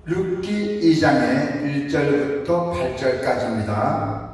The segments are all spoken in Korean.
룻기 2장의 1절부터 8절까지입니다.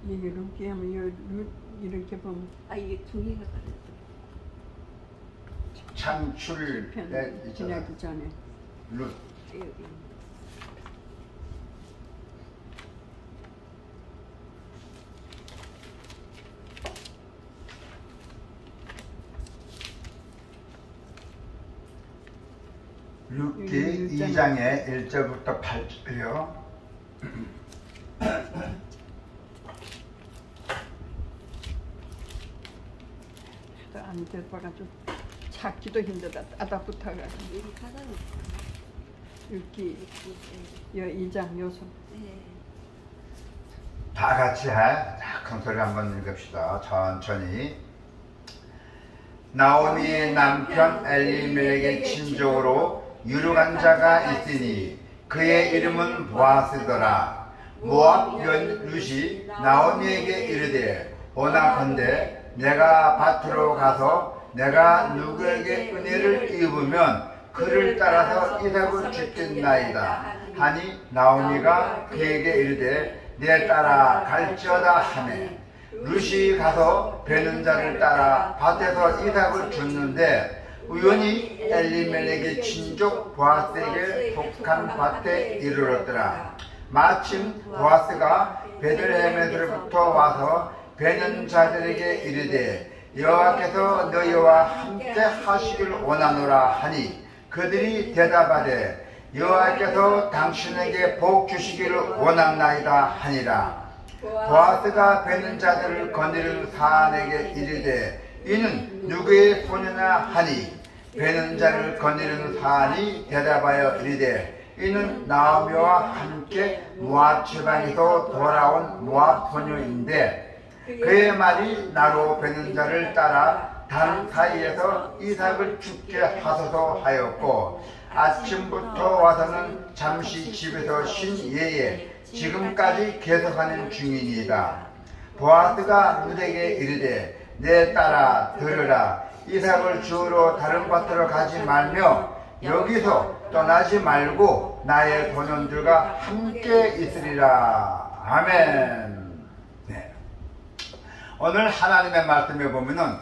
이게 룻기 하면 이렇게 보면 이게 두 개가 다르다. 창출에 지나기 전에 룻. 여기. 룻기 2장의 1절부터 8절이요. 안 돼봐가지고 찾기도 힘들다. 따다붙어가지고 여기 가다는 룻기 2장 요소. 네. 다 같이 큰 소리 한번 읽읍시다. 천천히. 나오미의 남편 엘리멜렉의 친족으로 유력한 자가 있으니 그의 이름은 보아스더라. 모압 연 룻이 나오미에게 이르되 오나건대 내가 밭으로 가서 내가 누구에게 은혜를 입으면 그를 따라서 이삭을 주겠나이다 하니 나오미가 그에게 이르되 내 따라 갈지어다 하매 룻이 가서 베는 자를 따라 밭에서 이삭을 줍는데 우연히 엘리멜렉의 친족 보아스에게 속한 밭에 이르렀더라. 마침 보아스가 베들레헴에서부터 와서 베는 자들에게 이르되 여호와께서 너희와 함께 하시길 원하노라 하니 그들이 대답하되 여호와께서 당신에게 복 주시기를 원하나이다 하니라. 보아스가 베는 자들을 거느리는 사안에게 이르되 이는 누구의 소녀냐 하니 베는 자를 거느리는 사안이 대답하여 이르되 이는 나오미와 함께 모압 지방에서 돌아온 모압 소녀인데 그의 말이 나로 베는 자를 따라 단 사이에서 이삭을 죽게 하소서 하였고 아침부터 와서는 잠시 집에서 쉰 예에 지금까지 계속하는 중이니이다. 보아스가 룻에게 이르되 내 딸아 들으라. 이삭을 주우러 다른 밭으로 가지 말며 여기서 떠나지 말고 나의 소년들과 함께 있으리라. 아멘. 네. 오늘 하나님의 말씀에 보면은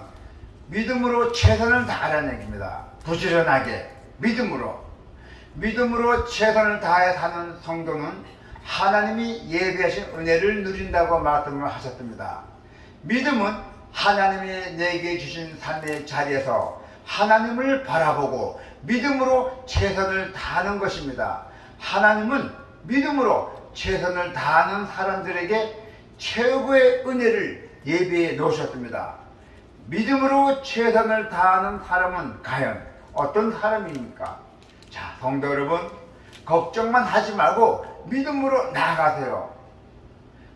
믿음으로 최선을 다하라는 얘기입니다. 부지런하게 믿음으로 최선을 다해 사는 성도는 하나님이 예비하신 은혜를 누린다고 말씀을 하셨습니다. 믿음은 하나님이 내게 주신 삶의 자리에서 하나님을 바라보고 믿음으로 최선을 다하는 것입니다. 하나님은 믿음으로 최선을 다하는 사람들에게 최고의 은혜를 예비해 놓으셨습니다. 믿음으로 최선을 다하는 사람은 과연 어떤 사람입니까? 자, 성도 여러분, 걱정만 하지 말고 믿음으로 나아가세요.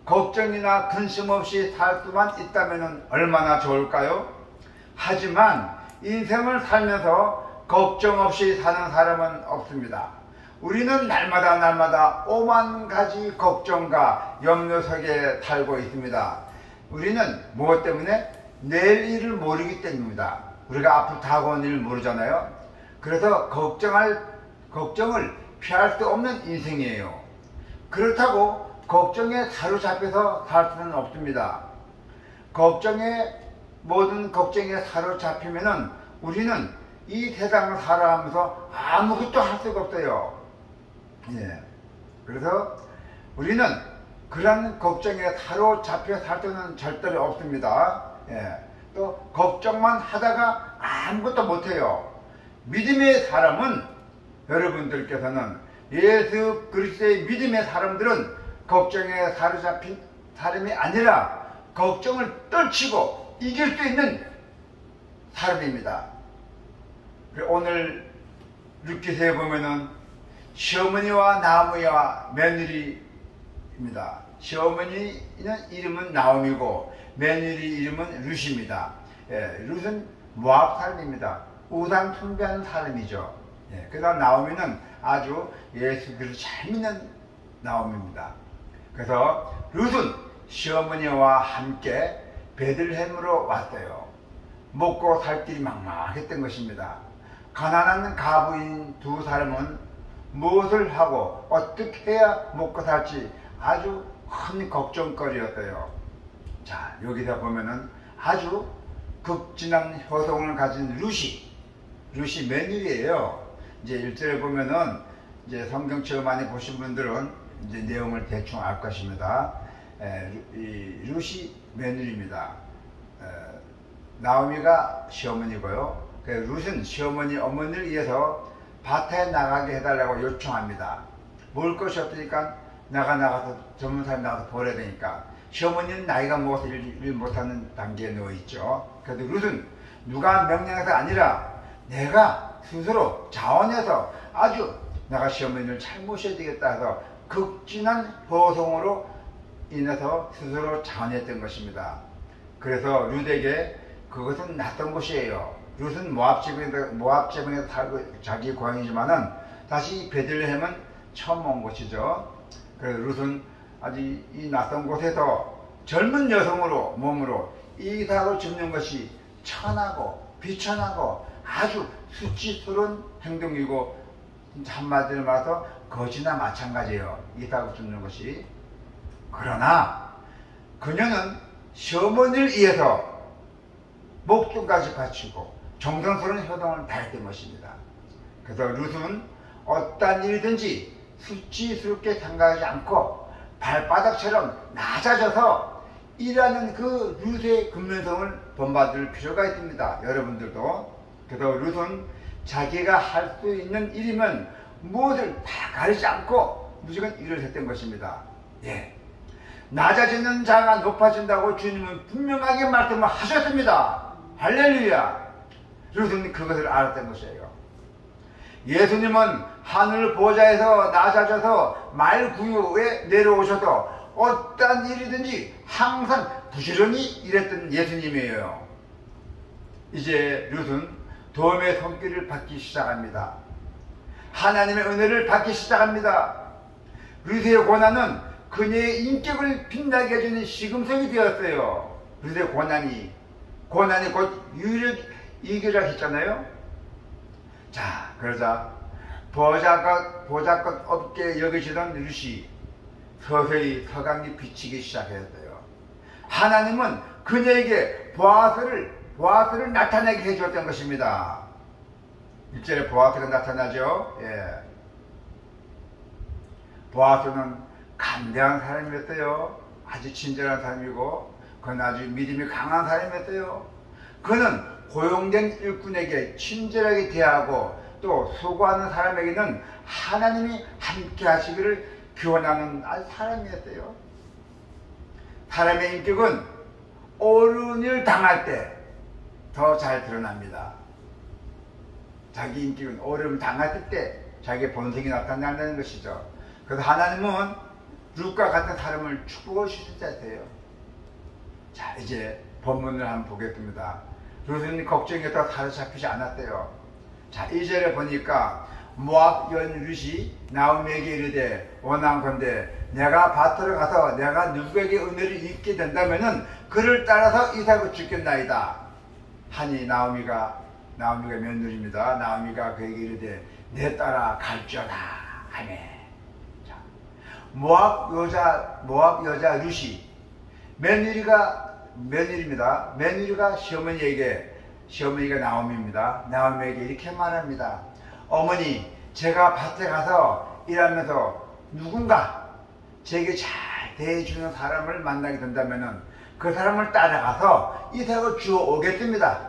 걱정이나 근심 없이 살 수만 있다면 얼마나 좋을까요? 하지만 인생을 살면서 걱정 없이 사는 사람은 없습니다. 우리는 날마다 오만 가지 걱정과 염려 속에 살고 있습니다. 우리는 무엇 때문에? 내일 일을 모르기 때문입니다. 우리가 앞으로 다가온 일을 모르잖아요. 그래서 걱정을 피할 수 없는 인생이에요. 그렇다고 걱정에 사로잡혀서 살 수는 없습니다. 모든 걱정에 사로잡히면은 우리는 이 세상을 살아가면서 아무것도 할 수가 없어요. 예. 그래서 우리는 그런 걱정에 사로잡혀 살 수는 절대로 없습니다. 예. 또 걱정만 하다가 아무것도 못해요. 믿음의 사람은 여러분들께서는 예수 그리스도의 믿음의 사람들은 걱정에 사로잡힌 사람이 아니라 걱정을 떨치고 이길 수 있는 사람입니다. 오늘 룻기서에 보면은 시어머니와 나오미와 며느리입니다. 시어머니는 이름은 나오미고 며느리 이름은 룻입니다. 예, 룻은 모압 사람입니다. 우상 숭배하는 사람이죠. 예, 그러나 나오미는 아주 예수 그리스도 잘 믿는 나옴입니다. 그래서 룻은 시어머니와 함께 베들레헴으로 왔어요. 먹고 살 길이 막막했던 것입니다. 가난한 가부인 두 사람은 무엇을 하고 어떻게 해야 먹고 살지 아주 큰 걱정거리였어요. 자, 여기다 보면은 아주 극진한 효성을 가진 룻이 며느리예요. 이제 1절에 보면은 이제 성경 처음 많이 보신 분들은 이제 내용을 대충 알 것입니다. 이 룻이 며느리입니다. 나오미가 시어머니고요. 룻은 시어머니 어머니를 위해서 밭에 나가게 해달라고 요청합니다. 먹을 것이 없으니까 나가서 전문 사람이 나가서 벌어야 되니까. 시어머니는 나이가 먹어서 일 못하는 단계에 누워있죠. 그래도 룻은 누가 명령해서가 아니라 내가 스스로 자원해서 아주 내가 시어머니를 잘 모셔야 되겠다 해서 극진한 호송으로 인해서 스스로 자원했던 것입니다. 그래서 룻에게 그것은 낯선 곳이에요. 룻은 모압 지방에서 살고 자기 고향이지만은 다시 베들레헴은 처음 온 곳이죠. 그래서 룻은 아주 이 낯선 곳에서 젊은 여성으로 몸으로 이사로 죽는 것이 천하고 비천하고 아주 수치스러운 행동이고 한마디로 말해서 거지나 마찬가지예요. 이사로 죽는 것이. 그러나 그녀는 시어머니를 위해서 목숨까지 바치고 정성스러운 효동을 다했던 것입니다. 그래서 룻은 어떤 일이든지 수치스럽게 생각하지 않고 발바닥처럼 낮아져서 일하는 그 룻의 근면성을 본받을 필요가 있습니다. 여러분들도. 그래서 룻은 자기가 할 수 있는 일이면 무엇을 다 가리지 않고 무조건 일을 했던 것입니다. 예. 낮아지는 자가 높아진다고 주님은 분명하게 말씀을 하셨습니다. 할렐루야. 룻은 그것을 알았던 것이에요. 예수님은 하늘 보좌에서 낮아져서 말구유에 내려오셔도 어떠한 일이든지 항상 부지런히 일했던 예수님이에요. 이제 룻은 도움의 손길을 받기 시작합니다. 하나님의 은혜를 받기 시작합니다. 룻의 고난은 그녀의 인격을 빛나게 해주는 시금석이 되었어요. 룻의 고난이 곧 유일한 이기라 했잖아요. 자, 그러자 보잘것 없게 여기시던 룻이 서서히 서강이 비치기 시작했어요. 하나님은 그녀에게 보아스를 나타내게 해주었던 것입니다. 1절에 보아스가 나타나죠. 예. 보아스는 간대한 사람이었어요. 아주 친절한 사람이고 그는 아주 믿음이 강한 사람이었어요. 그는 고용된 일꾼에게 친절하게 대하고 또 수고하는 사람에게는 하나님이 함께 하시기를 기원하는 사람이었어요. 사람의 인격은 옳은 일 당할 때 더 잘 드러납니다. 자기 인격은 옳음 당할 때 자기의 본성이 나타난다는 것이죠. 그래서 하나님은 룻과 같은 사람을 축복해 주실 자세요. 자, 이제 본문을 한번 보겠습니다. 룻은 걱정에서 사로잡히지 않았대요. 자, 2절에 보니까 모압 여인 룻이 나오미에게 이르되 원하건대 내가 밭으로 가서 내가 누구에게 은혜를 입게 된다면은 그를 따라서 이삭을 죽겠나이다 하니 나오미가 며느리입니다. 나오미가 그에게 이르되 내 따라 갈지어다 하매. 자, 모압 여자 룻이 며느리입니다. 며느리가 시어머니가 나오미입니다. 나오미에게 이렇게 말합니다. 어머니, 제가 밭에 가서 일하면서 누군가 제게 잘 대해주는 사람을 만나게 된다면 그 사람을 따라가서 이삭을 주워 오겠습니다.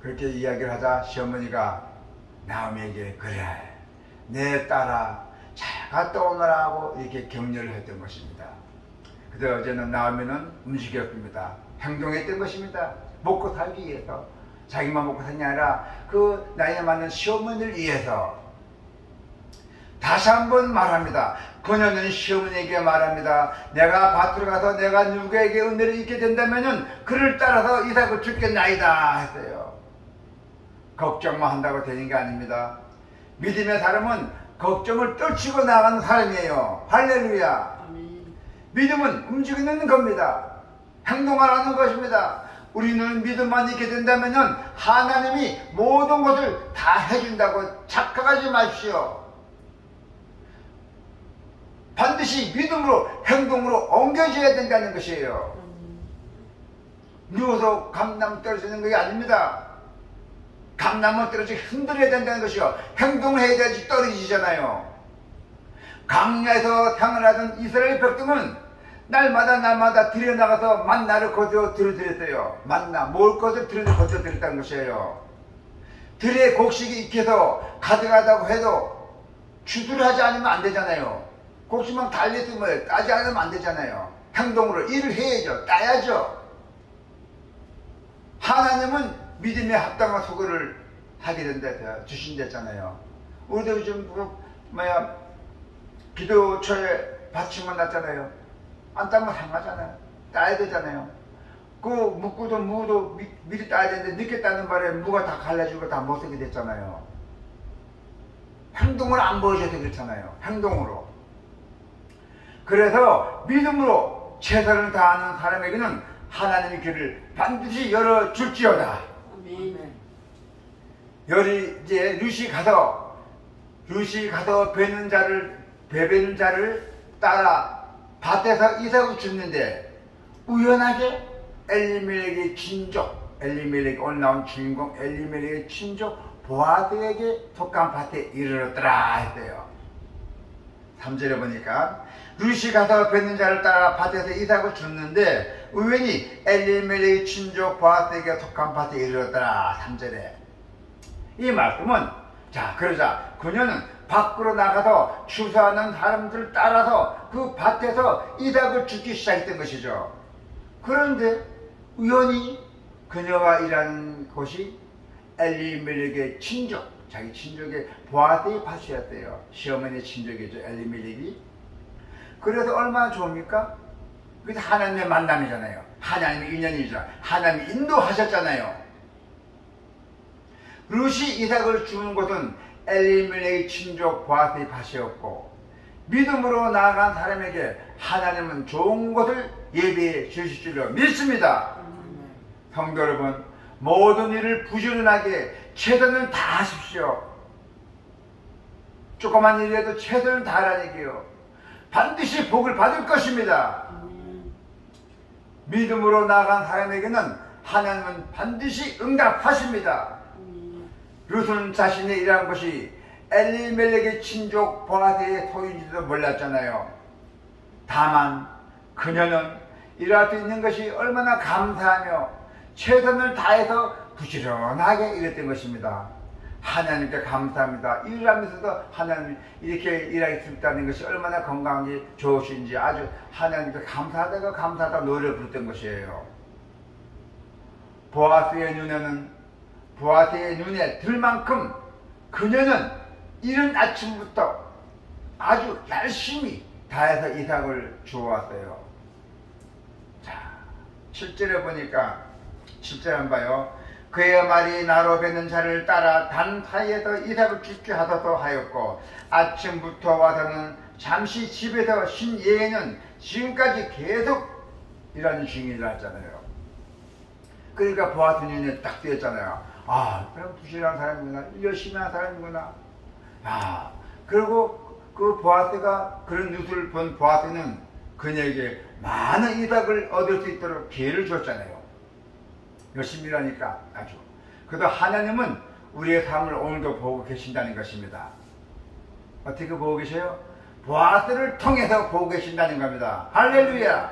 그렇게 이야기를 하자 시어머니가 나오미에게 그래, 내 딸아 잘 갔다 오너라 하고 이렇게 격려를 했던 것입니다. 그래서 어제는 나오미는 움직였습니다. 행동했던 것입니다. 먹고 살기 위해서. 자기만 먹고 사는 게 아니라 그 나이에 맞는 시어머니를 위해서. 다시 한번 말합니다. 그녀는 시어머니에게 말합니다. 내가 밭으로 가서 내가 누구에게 은혜를 입게 된다면 그를 따라서 이삭을 죽겠나이다 했어요. 걱정만 한다고 되는 게 아닙니다. 믿음의 사람은 걱정을 떨치고 나가는 사람이에요. 할렐루야. 아멘. 믿음은 움직이는 겁니다. 행동하라는 것입니다. 우리는 믿음만 있게 된다면 하나님이 모든 것을 다 해준다고 착각하지 마십시오. 반드시 믿음으로 행동으로 옮겨져야 된다는 것이에요. 누워서 감나무 떨어지는 것이 아닙니다. 감나무 떨어지게 흔들어야 된다는 것이요. 행동을 해야 돼야지 떨어지잖아요. 강야에서 생활하던 이스라엘 백성은 날마다 들여나가서 만나를 거저 들여드렸어요. 만나, 먹을 것을 거저 드렸다는 것이에요. 들에 곡식이 익혀서 가져가다고 해도 추수를 하지 않으면 안 되잖아요. 곡식만 달렸으면 따지 않으면 안 되잖아요. 행동으로 일을 해야죠. 따야죠. 하나님은 믿음에 합당한 소거를 하게 된다, 주신댔잖아요. 우리도 요즘 기도처에 받침만 났잖아요. 안 따면 상하잖아요. 따야 되잖아요. 그 묵고도 무도 미리 따야 되는데 늦게 따는 바람에 무가 다 갈라지고 다 못 쓰게 됐잖아요. 행동을 안 보여줘서 그렇잖아요. 행동으로. 그래서 믿음으로 최선을 다하는 사람에게는 하나님의 길을 반드시 열어줄지어다. 아멘. 이제 룻이 가서 배배는 자를 따라 밭에서 이삭을 줍는데 우연하게 엘리멜렉의 친족, 엘리멜렉 오늘 나온 주인공 엘리멜렉의 친족 보아스에게 속한 밭에 이르렀더라 했대요. 3절에 보니까 룻이 가서 뱉는 자를 따라 밭에서 이삭을 줍는데 우연히 엘리멜렉의 친족 보아스에게 속한 밭에 이르렀더라. 3절에 이 말씀은 그러자 그녀는 밖으로 나가서 추수하는 사람들을 따라서 그 밭에서 이삭을 줍기 시작했던 것이죠. 그런데 우연히 그녀가 일하는 곳이 엘리멜렉의 친족, 자기 친족의 보아스의 밭이었대요. 시어머니의 친족이죠, 엘리멜렉이. 그래서 얼마나 좋습니까? 그게 하나님의 만남이잖아요. 하나님의 인연이죠. 하나님이 인도하셨잖아요. 룻이 이삭을 주는 곳은 엘리멜렉의 친족 보아스의 밭이었고 믿음으로 나아간 사람에게 하나님은 좋은 것을 예비해 주실 줄로 믿습니다. 성도 여러분, 모든 일을 부지런하게 최선을 다하십시오. 조그만 일이라도 최선을 다하라는 얘기요. 반드시 복을 받을 것입니다. 믿음으로 나아간 사람에게는 하나님은 반드시 응답하십니다. 룻은 자신의 일한 것이 엘리멜렉의 친족 보아스의 소유인지도 몰랐잖아요. 다만 그녀는 일할 수 있는 것이 얼마나 감사하며 최선을 다해서 부지런하게 일했던 것입니다. 하나님께 감사합니다. 일을 하면서도 하나님 이렇게 일할 수 있다는 것이 얼마나 건강하게 좋으신지 아주 하나님께 감사하다가 노래를 부르던 것이에요. 보아스의 눈에 들 만큼 그녀는 이른 아침부터 아주 열심히 다해서 이삭을 주워왔어요. 자, 7절에 보니까 7절 한번 봐요. 그의 말이 나로 뱉는 자를 따라 단 사이에서 이삭을 죽게 하소서 하였고 아침부터 와서는 잠시 집에서 쉰 예에는 지금까지 계속 이런 중인을 했잖아요. 그러니까 보아스 눈에 딱 띄었잖아요. 그럼 부실한 사람이구나, 열심히 한 사람이구나. 그리고 그 보아스가 그런 룻을 본 보아스는 그녀에게 많은 이삭을 얻을 수 있도록 기회를 줬잖아요. 열심히 일하니까 아주. 그래서 하나님은 우리의 삶을 오늘도 보고 계신다는 것입니다. 어떻게 보고 계셔요? 보아스를 통해서 보고 계신다는 겁니다. 할렐루야.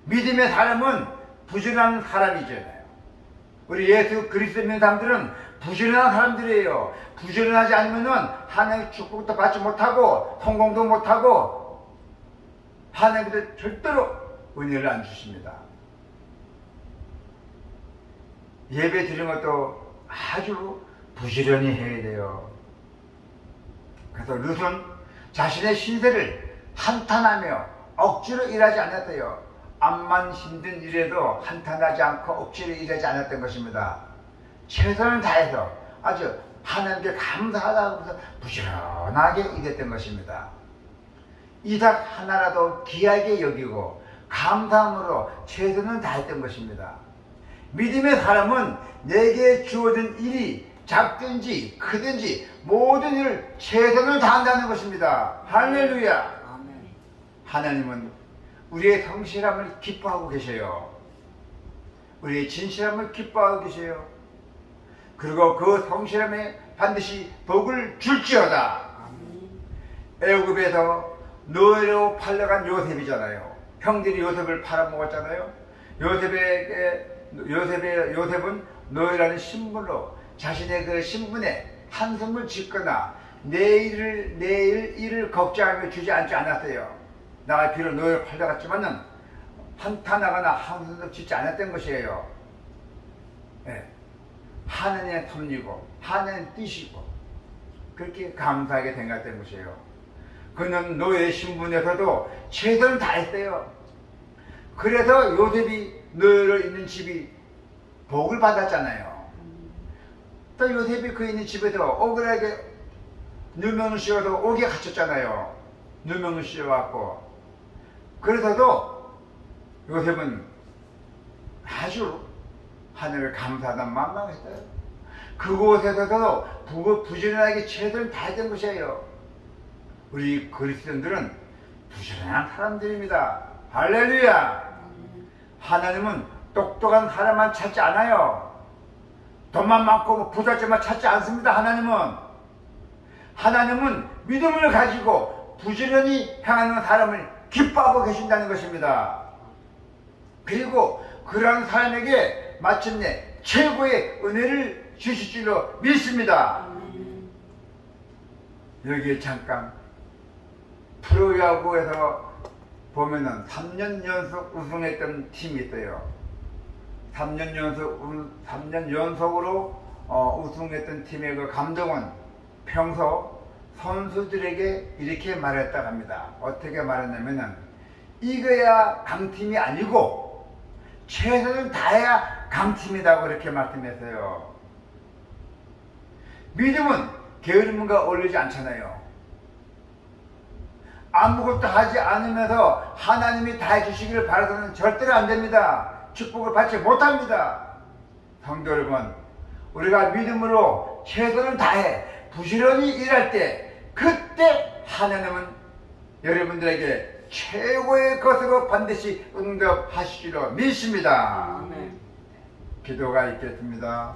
믿음의 사람은 부지런한 사람이잖아요. 우리 예수 그리스도 믿는 사람들은 부지런한 사람들이에요. 부지런하지 않으면 하나님의 축복도 받지 못하고 성공도 못하고 하나님께서 절대로 은혜를 안 주십니다. 예배 드리는 것도 아주 부지런히 해야 돼요. 그래서 룻은 자신의 신세를 한탄하며 억지로 일하지 않았어요. 암만 힘든 일에도 한탄하지 않고 억지로 일하지 않았던 것입니다. 최선을 다해서 아주 하나님께 감사하다고 해서 부지런하게 일했던 것입니다. 이 닭 하나라도 귀하게 여기고 감사함으로 최선을 다했던 것입니다. 믿음의 사람은 내게 주어진 일이 작든지 크든지 모든 일을 최선을 다한다는 것입니다. 할렐루야. 하나님은 우리의 성실함을 기뻐하고 계셔요. 우리의 진실함을 기뻐하고 계셔요. 그리고 그 성실함에 반드시 복을 줄지어다. 애굽에서 노예로 팔려간 요셉이잖아요. 형들이 요셉을 팔아먹었잖아요. 요셉은 노예라는 신분으로 자신의 그 신분에 한숨을 짓거나 내일 일을 걱정하며 주지 않았어요. 나가 비록 노예로 팔려갔지만은 한탄하거나 한숨을 짓지 않았던 것이에요. 네. 하나님의 섭리고 하나님의 뜻이고 그렇게 감사하게 된 것이에요. 그는 노예 신분에서도 최선을 다했어요. 그래서 요셉이 노예로 있는 집이 복을 받았잖아요. 또 요셉이 그 있는 집에서 억울하게 누명을 씌워서 옥에 갇혔잖아요. 누명을 씌워갖고. 그래서도 요셉은 아주 하늘을 감사하다는 마음만 했어요. 그곳에서도 부지런하게 최선을 다했던 것이에요. 우리 그리스도인들은 부지런한 사람들입니다. 할렐루야. 하나님은 똑똑한 사람만 찾지 않아요. 돈만 많고 부잣집만 찾지 않습니다. 하나님은 믿음을 가지고 부지런히 향하는 사람을 기뻐하고 계신다는 것입니다. 그리고 그러한 사람에게 마침내 최고의 은혜를 주실 줄로 믿습니다. 여기에 잠깐 프로야구에서 보면은 3년 연속 우승했던 팀이 있어요. 3년 연속으로 우승했던 팀의 그 감독은 평소 선수들에게 이렇게 말했다고 합니다. 어떻게 말했냐면은 이거야 강팀이 아니고 최선을 다해야 강팀이라고 그렇게 말씀했어요. 믿음은 게으름과 어울리지 않잖아요. 아무것도 하지 않으면서 하나님이 다 해주시기를 바라서는 절대로 안 됩니다. 축복을 받지 못합니다. 성도 여러분, 우리가 믿음으로 최선을 다해 부지런히 일할 때 그때 하나님은 여러분들에게 최고의 것으로 반드시 응답하실 줄로 믿습니다. 기도가 있겠습니다.